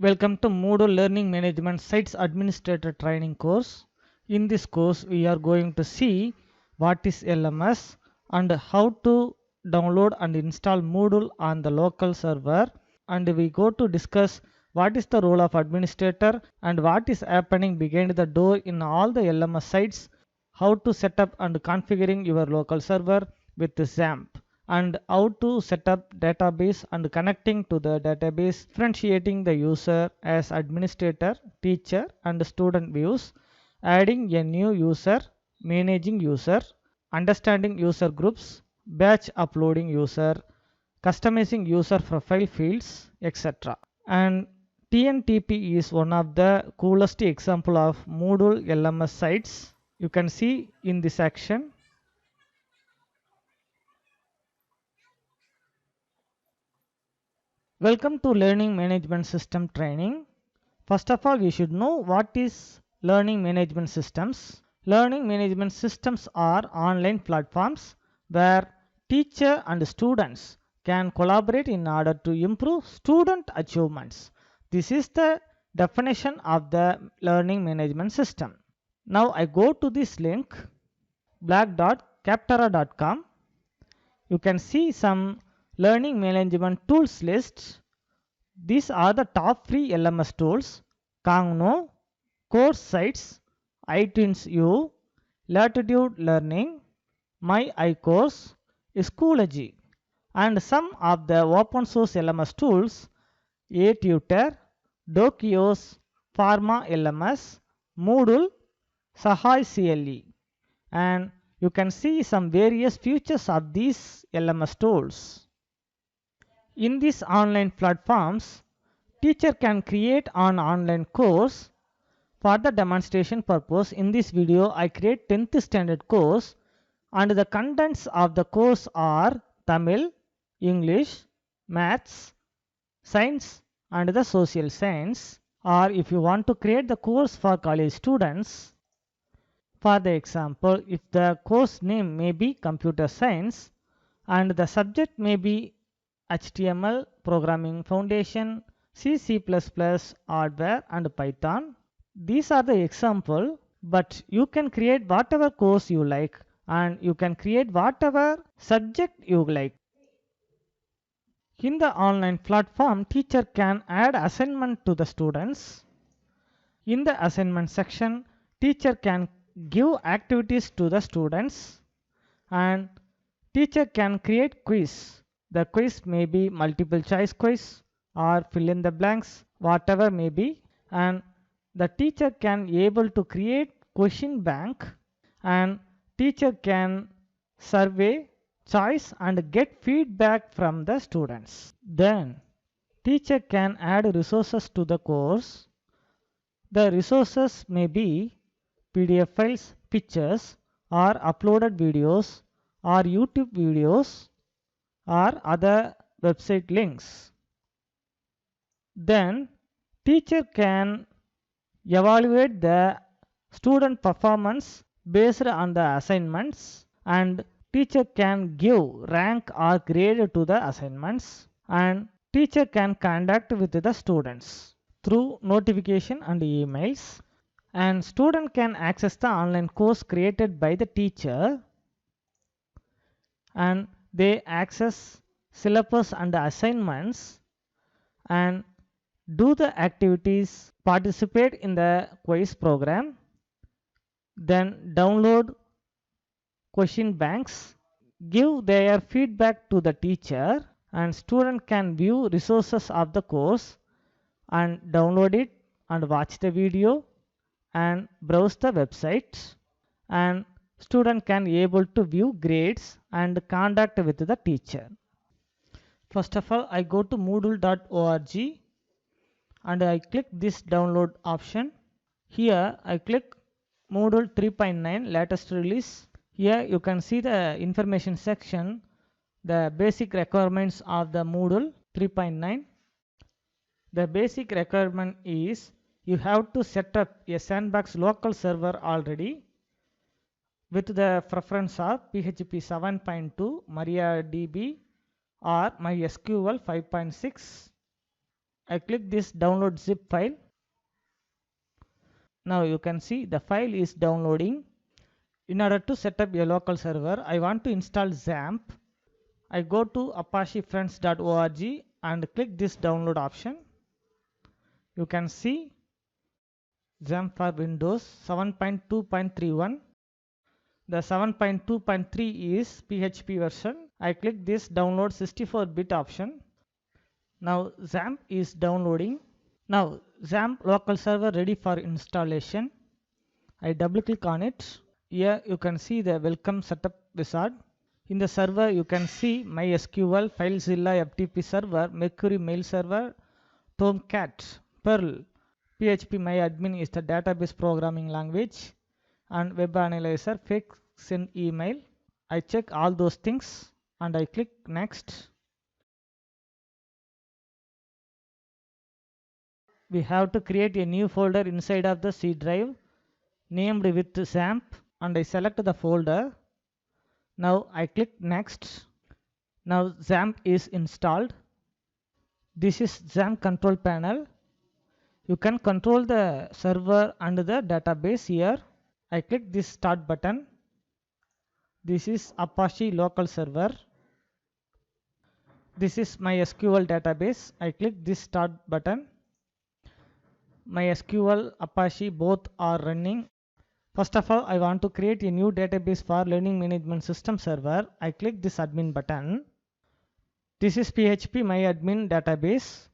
Welcome to Moodle Learning Management Sites Administrator Training course. In this course, we are going to see what is LMS and how to download and install Moodle on the local server. And we go to discuss what is the role of administrator and what is happening behind the door in all the LMS sites, how to set up and configuring your local server with XAMPP, and how to set up database and connecting to the database, differentiating the user as administrator, teacher and student views, adding a new user, managing user, understanding user groups, batch uploading user, customizing user profile fields, etc. And TNTP is one of the coolest example of Moodle LMS sites. You can see in this section. Welcome to Learning Management System training. First of all, we should know what is learning management systems. Learning management systems are online platforms where teacher and students can collaborate in order to improve student achievements. This is the definition of the learning management system. Now I go to this link black.capterra.com. You can see some learning management tools list. These are the top free LMS tools: Kangno, Course Sites, iTunes U, Latitude Learning, My iCourse, Schoology, and some of the open source LMS tools: ATutor, Dokios, Pharma LMS, Moodle, Sahai CLE, and you can see some various features of these LMS tools. In these online platforms, teacher can create an online course. For the demonstration purpose, in this video I create 10th standard course, and the contents of the course are Tamil, English, Maths, Science and the Social Science. Or if you want to create the course for college students, for the example, if the course name may be Computer Science and the subject may be HTML, Programming Foundation, C++, Hardware and Python. These are the example, but you can create whatever course you like and you can create whatever subject you like. In the online platform, teacher can add assignment to the students. In the assignment section, teacher can give activities to the students and teacher can create quiz. The quiz may be multiple choice quiz or fill in the blanks, whatever may be, and the teacher can able to create question bank, and teacher can survey, choice and get feedback from the students. Then teacher can add resources to the course. The resources may be PDF files, pictures or uploaded videos or YouTube videos or other website links. Then teacher can evaluate the student performance based on the assignments, and teacher can give rank or grade to the assignments, and teacher can contact with the students through notification and emails, and student can access the online course created by the teacher, and they access syllabus and assignments and do the activities, participate in the quiz program, then download question banks, give their feedback to the teacher, and student can view resources of the course and download it and watch the video and browse the website, and student can able to view grades and contact with the teacher. First of all, I go to moodle.org and I click this download option. Here I click Moodle 3.9 latest release. Here you can see the information section, the basic requirements of the Moodle 3.9. The basic requirement is you have to set up a sandbox local server already with the preference of PHP 7.2, MariaDB or MySQL 5.6, I click this download zip file. Now you can see the file is downloading. In order to set up a local server, I want to install XAMPP. I go to apachefriends.org and click this download option. You can see XAMPP for Windows 7.2.31. The 7.2.3 is PHP version. I click this download 64-bit option. Now XAMPP is downloading. Now XAMPP local server ready for installation. I double click on it. Here you can see the welcome setup wizard. In the server you can see MySQL, FileZilla, FTP server, Mercury mail server, Tomcat, Perl, PHP MyAdmin is the database programming language, and Web Analyzer, fake send email. I check all those things and I click next. We have to create a new folder inside of the C drive named with XAMPP, and I select the folder. Now I click next. Now XAMPP is installed. This is XAMPP control panel. You can control the server and the database here. I click this start button. This is Apache local server. This is MySQL database. I click this start button. MySQL, Apache both are running. First of all, I want to create a new database for learning management system server. I click this admin button. This is PHP MyAdmin database.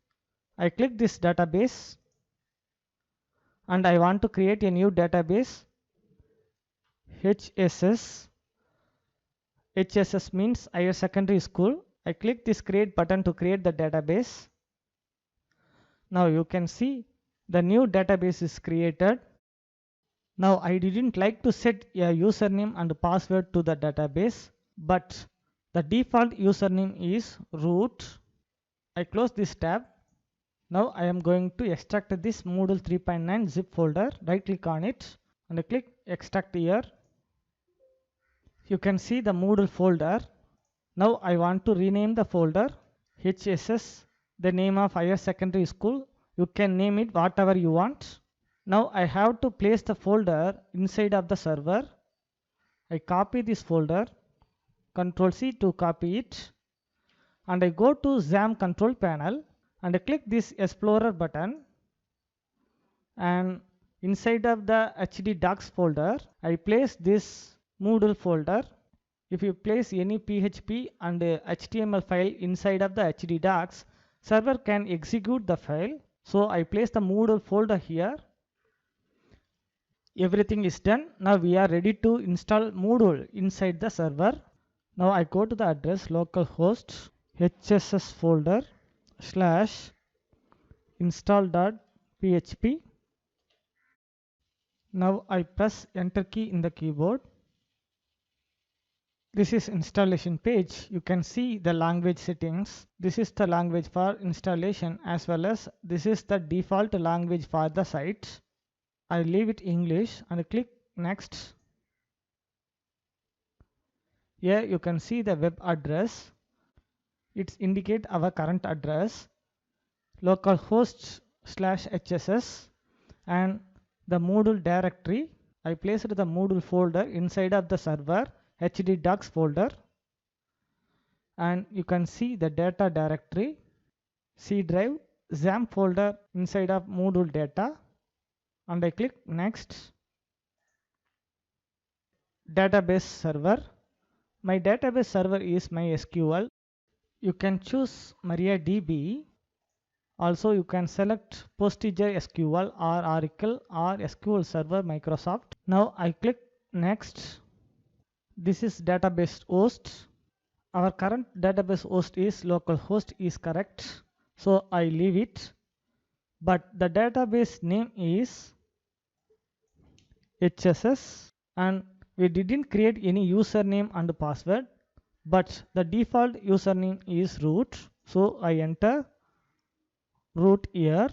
I click this database and I want to create a new database. HSS. HSS means higher secondary school. I click this create button to create the database. Now you can see the new database is created. Now I didn't like to set a username and password to the database, but the default username is root. I close this tab. Now I am going to extract this Moodle 3.9 zip folder. Right click on it and I click extract here. You can see the Moodle folder. Now I want to rename the folder HSS, the name of higher secondary school. You can name it whatever you want. Now I have to place the folder inside of the server. I copy this folder, Ctrl C to copy it, and I go to XAMPP control panel and I click this Explorer button, and inside of the HD docs folder I place this Moodle folder. If you place any PHP and HTML file inside of the HD docs, server can execute the file. So I place the Moodle folder here. Everything is done. Now we are ready to install Moodle inside the server. Now I go to the address localhost hss folder /install.php. Now I press enter key in the keyboard. This is installation page. You can see the language settings. This is the language for installation, as well as this is the default language for the site. I leave it English and click next. Here you can see the web address. It indicates our current address, localhost /hss, and the Moodle directory. I placed the Moodle folder inside of the server HD docs folder, and you can see the data directory, C drive, XAMPP folder inside of Moodle data, and I click next. Database server. My database server is MySQL. You can choose MariaDB. Also you can select PostgreSQL or Oracle or SQL Server Microsoft. Now I click next. This is database host. Our current database host is localhost is correct, so I leave it. But the database name is HSS, and we didn't create any username and password, but the default username is root. So I enter root here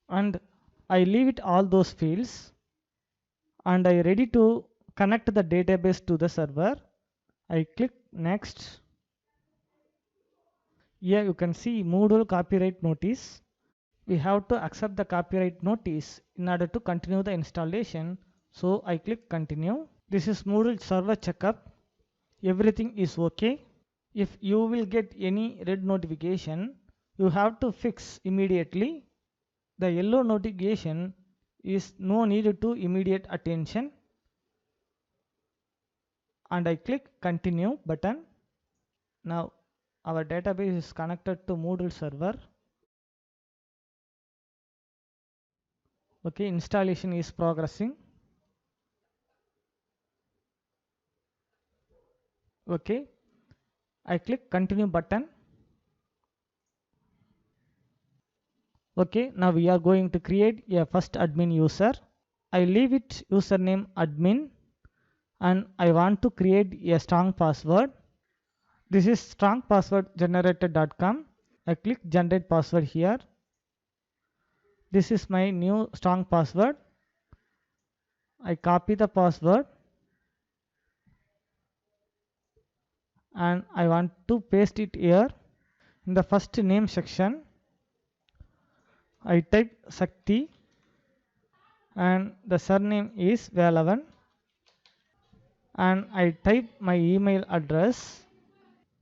and I leave it all those fields, and I ready to connect the database to the server. I click next. Here you can see Moodle copyright notice. we have to accept the copyright notice in order to continue the installation. So I click continue. This is Moodle server checkup. Everything is okay. If you will get any red notification, you have to fix immediately. The yellow notification is no need to immediate attention. And I click continue button. Now our database is connected to Moodle server. Okay, installation is progressing. Okay, I click continue button. Okay, now we are going to create a first admin user. I leave it username admin and I want to create a strong password. This is strongpasswordgenerator.com. I click generate password here. This is my new strong password. I copy the password and I want to paste it here. In the first name section, I type Sakti and the surname is Velavan, and I type my email address.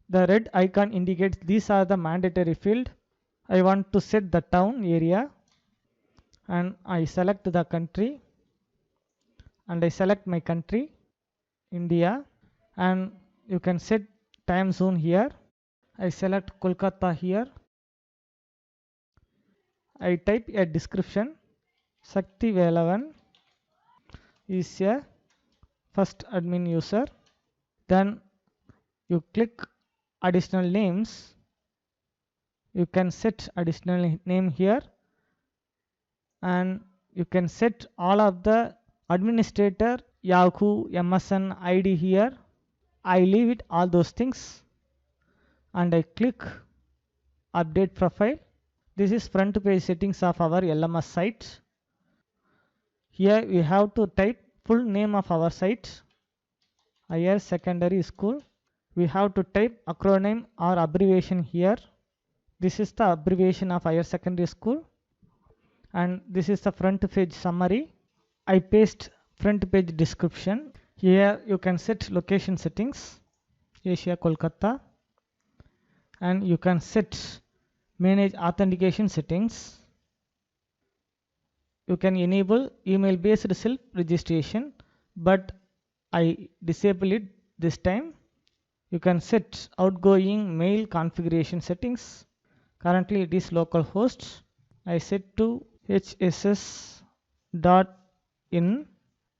The red icon indicates these are the mandatory field. I want to set the town area and I select the country and I select my country, India, and you can set time zone here. I select Kolkata here. I type a description. Sakti Velavan is a first admin user. Then you click additional names. You can set additional name here and you can set all of the administrator, Yahoo, MSN ID here. I leave it all those things and I click update profile. This is front page settings of our LMS site. Here we have to type full name of our site, Higher Secondary School. We have to type acronym or abbreviation here. This is the abbreviation of Higher Secondary School and this is the front page summary. I paste front page description. Here you can set location settings, Asia Kolkata, and you can set manage authentication settings. You can enable email based self registration, but I disable it this time. You can set outgoing mail configuration settings. Currently it is localhost. I set to hss.in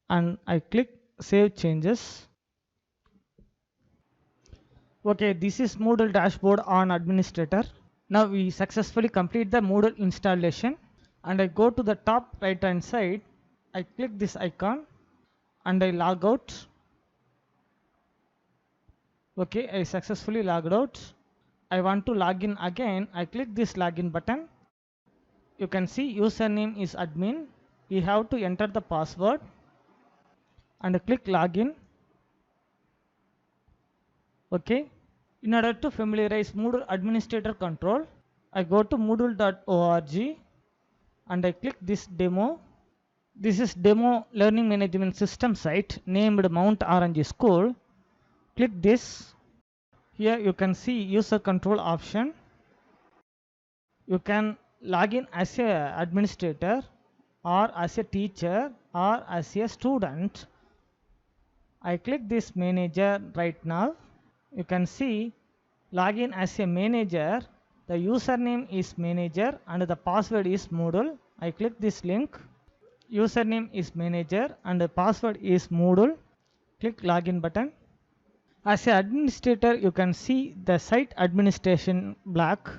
and I click save changes. Okay, this is Moodle dashboard on administrator. Now we successfully complete the Moodle installation and I go to the top right hand side. I click this icon and I log out. Okay, I successfully logged out. I want to log in again. I click this login button. You can see username is admin. You have to enter the password and click login. Okay. In order to familiarize Moodle administrator control, I go to moodle.org and I click this demo. This is demo learning management system site named Mount Orange School. Click this. Here you can see user control option. You can log in as a administrator or as a teacher or as a student. I click this manager right now. You can see login as a manager. The username is manager and the password is Moodle. I click this link. Username is manager and the password is Moodle. Click login button. As an administrator, you can see the site administration block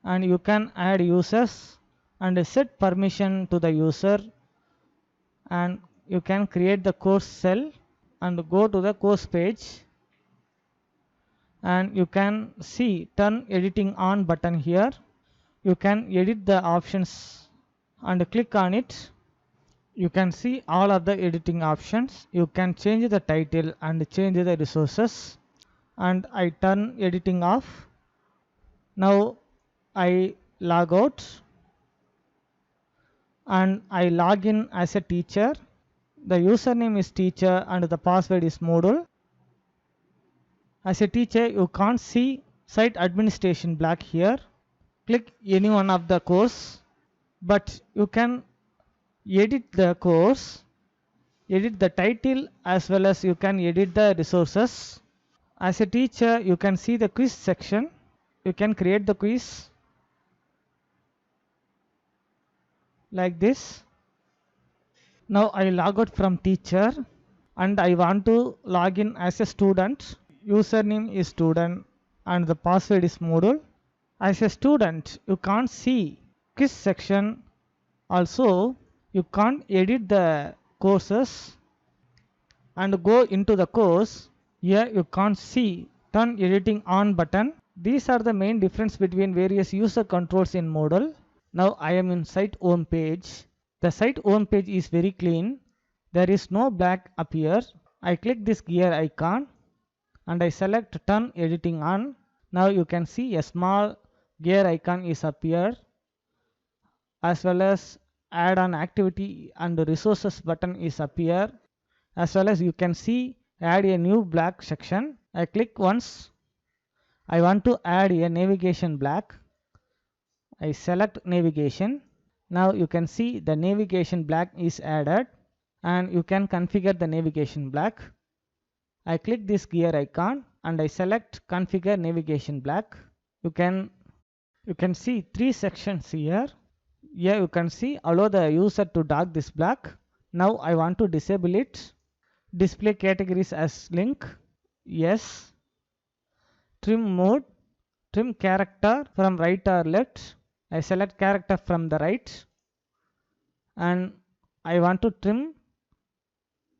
and you can add users and set permission to the user, and you can create the course cell and go to the course page, and you can see turn editing on button here. You can edit the options and click on it. You can see all of the editing options. You can change the title and change the resources, and I turn editing off. Now I log out and I log in as a teacher. The username is teacher and the password is Moodle. As a teacher, you can't see site administration block here. Click any one of the course, but you can edit the course, edit the title, as well as you can edit the resources. As a teacher, you can see the quiz section. You can create the quiz like this. Now I log out from teacher and I want to log in as a student. Username is student and the password is Moodle. As a student, you can't see quiz section. Also, you can't edit the courses and go into the course. Here you can't see turn editing on button. These are the main difference between various user controls in Moodle. Now I am in site home page. The site home page is very clean. There is no black appear. I click this gear icon and I select turn editing on. Now you can see a small gear icon is appeared, as well as add on activity and resources button is appear, as well as you can see add a new black section. I click once. I want to add a navigation black. I select navigation. Now you can see the navigation black is added and you can configure the navigation black. I click this gear icon and I select configure navigation black. You can see three sections here. Here you can see allow the user to dark this black. Now I want to disable it. Display categories as link. Yes. Trim mode. Trim character from right or left. I select character from the right and I want to trim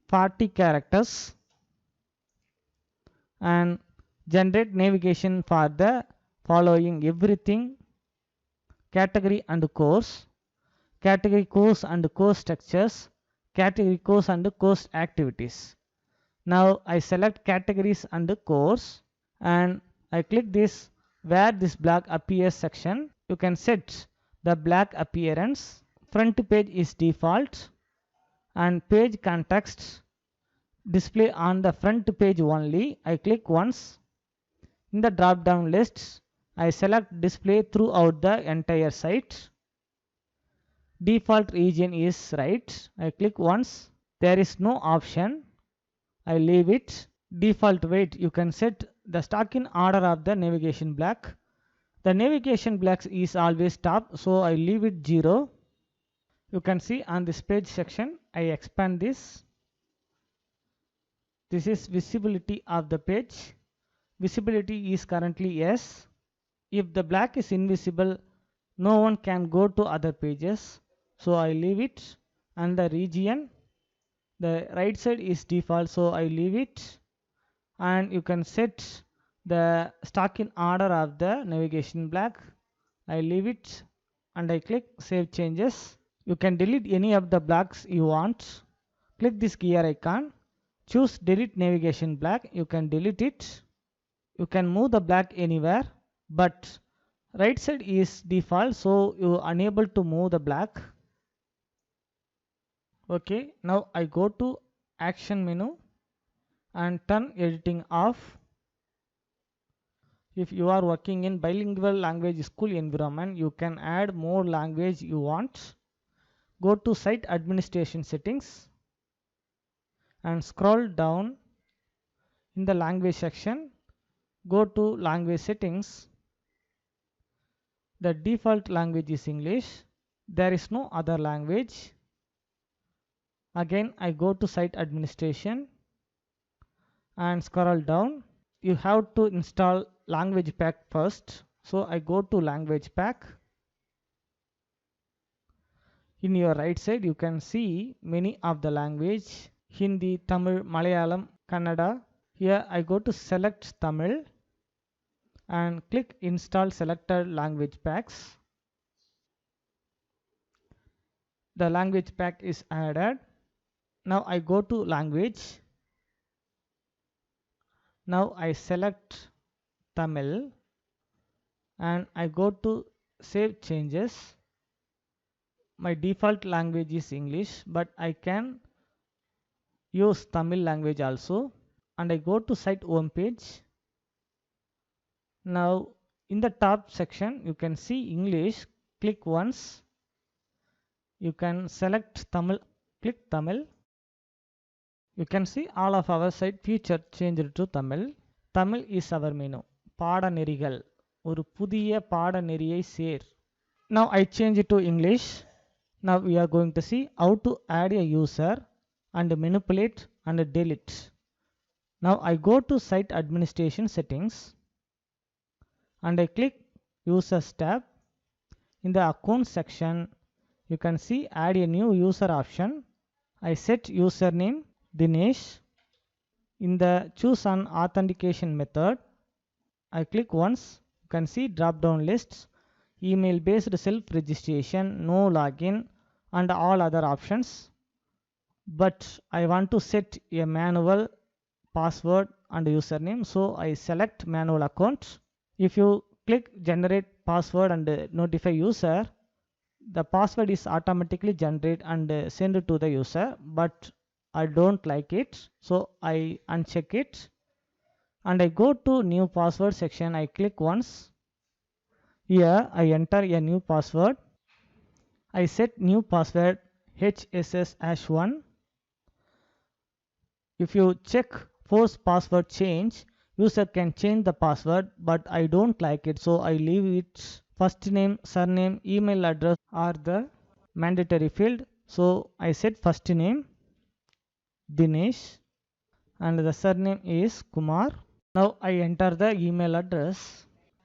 40 characters and generate navigation for the following everything: category and course, category course and course structures, category course and course activities. Now I select categories and course and I click this where this black appears section. You can set the black appearance. Front page is default and page context display on the front page only. I click once. In the drop down list, I select display throughout the entire site. Default region is right. I click once. There is no option. I leave it. Default weight, you can set the stocking order of the navigation block. The navigation blocks is always top, so I leave it 0. You can see on this page section, I expand this. This is visibility of the page. Visibility is currently yes. If the black is invisible, no one can go to other pages. So I leave it. And the region, the right side is default, so I leave it. And you can set the stock in order of the navigation block. I leave it and I click save changes. You can delete any of the blocks you want. Click this gear icon. Choose delete navigation block. You can delete it. You can move the block anywhere, but right side is default, so you are unable to move the block. Okay, now I go to action menu and turn editing off. If you are working in bilingual language school environment, you can add more language you want. Go to site administration settings and scroll down in the language section. Go to language settings. The default language is English. There is no other language. Again, I go to site administration and scroll down. You have to install language pack first. So I go to language pack. In your right side, you can see many of the language: Hindi, Tamil, Malayalam, Kannada. Here I go to select Tamil and click install selected language packs. The language pack is added. Now I go to language. Now I select Tamil and I go to save changes. my default language is English, but I can use Tamil language also. And I go to site home page. Now in the top section you can see English. Click once. You can select Tamil. Click Tamil. You can see all of our site feature changed to Tamil. Tamil is our menu. பாடநெறிகள் ஒரு புதிய பாடநெறியை சேர். Now I change it to English. Now we are going to see how to add a user and manipulate and delete. Now I go to site administration settings and I click users tab. In the account section you can see add a new user option. I set username Dinesh. In the choose an authentication method, I click once. You can see drop down lists, email based self registration, no login and all other options. But I want to set a manual password and username, so I select manual account. If you click generate password and notify user, the password is automatically generated and sent to the user, but I don't like it, so I uncheck it and I go to new password section. I click once. Here I enter a new password. I set new password HSS-1. If you check force password change, user can change the password, but I don't like it, so I leave it. First name, surname, email address are the mandatory field, so I set first name Dinesh and the surname is Kumar. Now I enter the email address.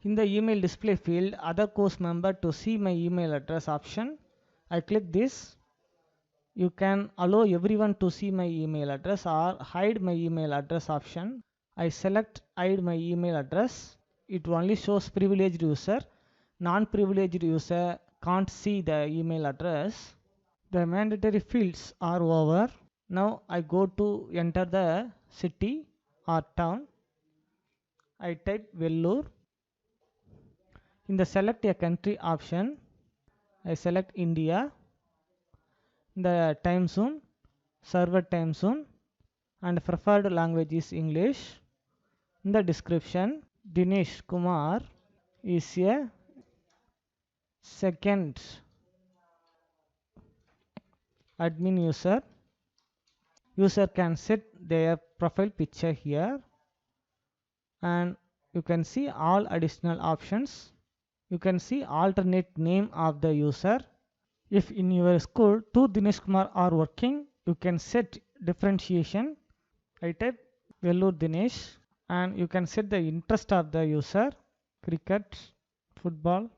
In the email display field, other course member to see my email address option, I click this. You can allow everyone to see my email address or hide my email address option. I select hide my email address. It only shows privileged user. Non-privileged user can't see the email address. The mandatory fields are over. Now I go to enter the city or town. I type Vellore. In the select a country option, I select India. In the time zone, server time zone and preferred language is English. In the description, Dinesh Kumar is a second admin user. User can set their profile picture here and you can see all additional options. You can see alternate name of the user. If in your school two Dinesh Kumar are working, you can set differentiation. I type Vellore Dinesh and you can set the interest of the user, cricket, football.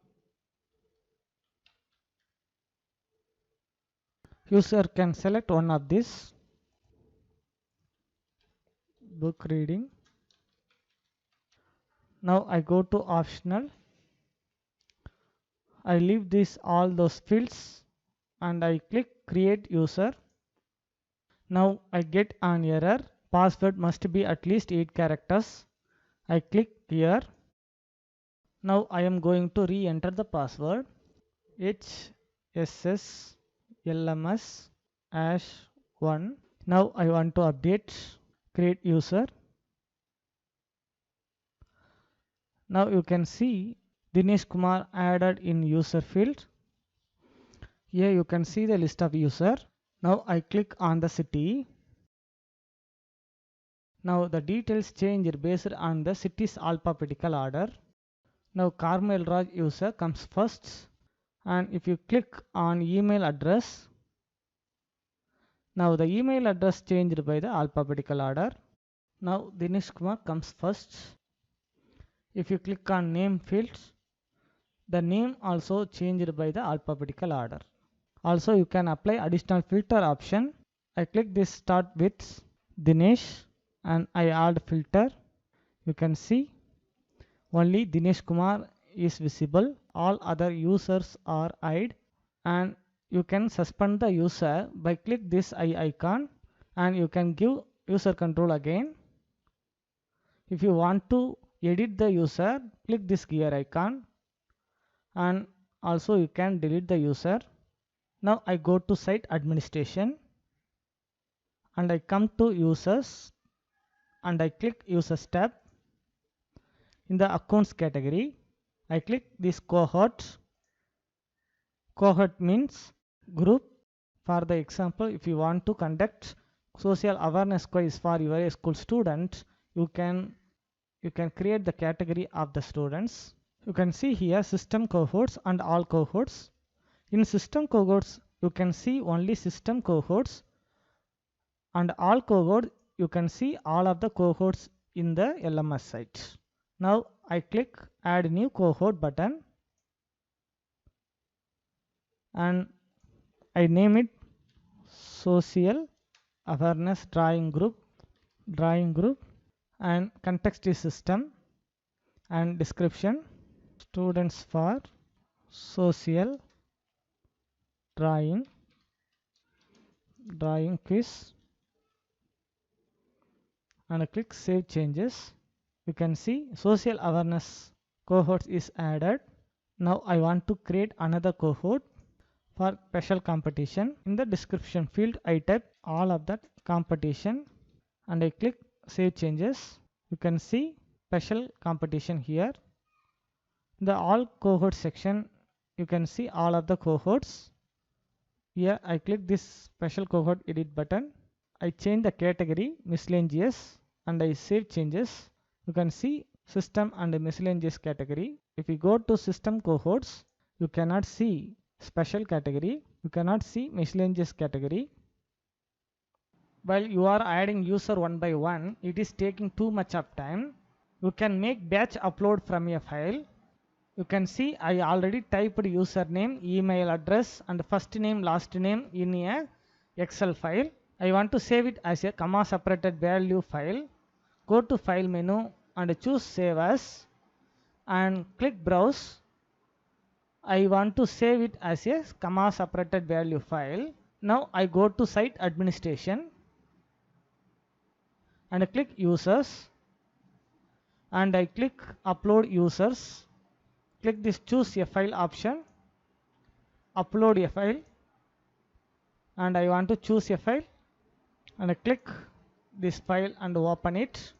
User can select one of this. Book reading. Now I go to optional. I leave this all those fields and I click create user. Now I get an error. Password must be at least 8 characters. I click here. Now I am going to re-enter the password. HSSLMS-1. Now I want to update. Create user. Now you can see Dinesh Kumar added in user field. Here you can see the list of user. Now I click on the city. Now the details changed based on the city's alphabetical order. Now Carmel Raj user comes first, and if you click on email address, now the email address changed by the alphabetical order. Now Dinesh Kumar comes first. If you click on name fields, the name also changed by the alphabetical order. Also you can apply additional filter option. I click this start with Dinesh and I add filter. You can see only Dinesh Kumar is visible, all other users are hide, and you can suspend the user by click this eye icon and you can give user control again. If you want to edit the user, click this gear icon and also you can delete the user. Now I go to site administration and I come to users and I click users tab. In the accounts category, I click this cohort. Cohort means group. For the example, if you want to conduct social awareness quiz for your school student, you can create the category of the students. You can see here system cohorts and all cohorts. In system cohorts, you can see only system cohorts, and all cohorts you can see all of the cohorts in the LMS site. Now I click add new cohort button and I name it social awareness drawing group, and context is system and description students for social drawing quiz, and I click save changes. You can see social awareness cohort is added. Now I want to create another cohort for special competition. In the description field I type all of that competition and I click save changes. You can see special competition here. In the all cohort section you can see all of the cohorts. Here I click this special cohort edit button. I change the category miscellaneous and I save changes. You can see system and miscellaneous category. If you go to system cohorts, you cannot see special category, you cannot see miscellaneous category. While you are adding user one by one, it is taking too much of time. You can make batch upload from a file. You can see I already typed username, email address and first name, last name in a Excel file. I want to save it as a comma separated value file. Go to file menu and choose save as and click browse. I want to save it as a comma separated value file. Now I go to site administration and I click users and I click upload users. Click this choose a file option, upload a file, and I want to choose a file and I click this file and open it.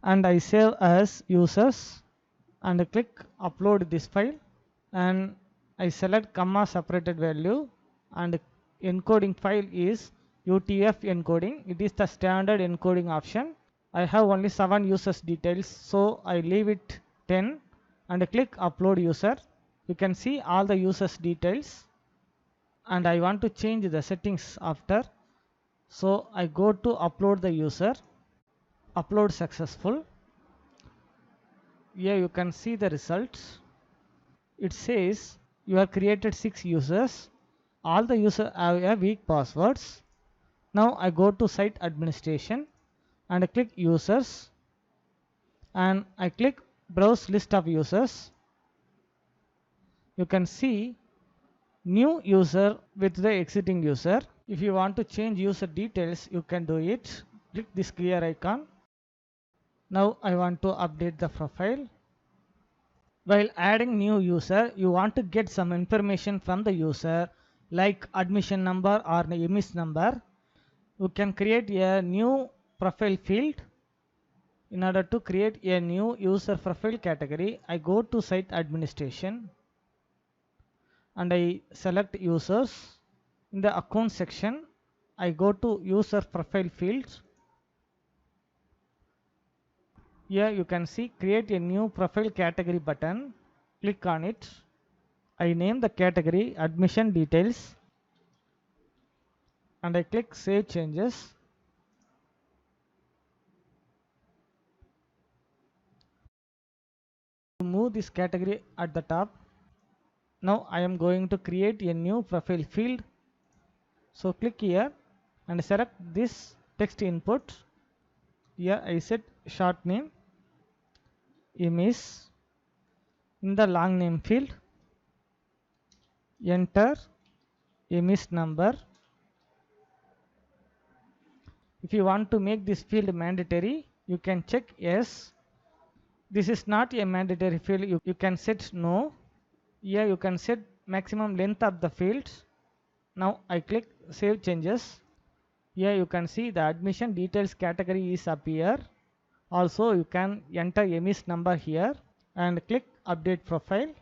And I save as users and I click upload this file and I select comma separated value and encoding file is UTF encoding. It is the standard encoding option. I have only 7 users details, so I leave it 10 and I click upload user. You can see all the users details and I want to change the settings after, so I go to upload the user. Upload successful. Here you can see the results. It says you have created 6 users. All the users have a weak passwords. Now I go to site administration and I click users and I click browse list of users. You can see new user with the exiting user. If you want to change user details, you can do it. Click this gear icon. Now I want to update the profile. While adding new user, you want to get some information from the user like admission number or EMIS number. You can create a new profile field. In order to create a new user profile category, I go to site administration and I select users. In the account section, I go to user profile fields. Here you can see create a new profile category button. Click on it. I name the category admission details and I click save changes. To move this category at the top. Now I am going to create a new profile field. So click here and select this text input. Here I set short name, EMIS. In the long name field, enter EMIS number. If you want to make this field mandatory, you can check yes. This is not a mandatory field, you can set no. Here you can set maximum length of the fields. Now I click save changes. Here you can see the admission details category is appear. Also you can enter EMIS number here and click update profile.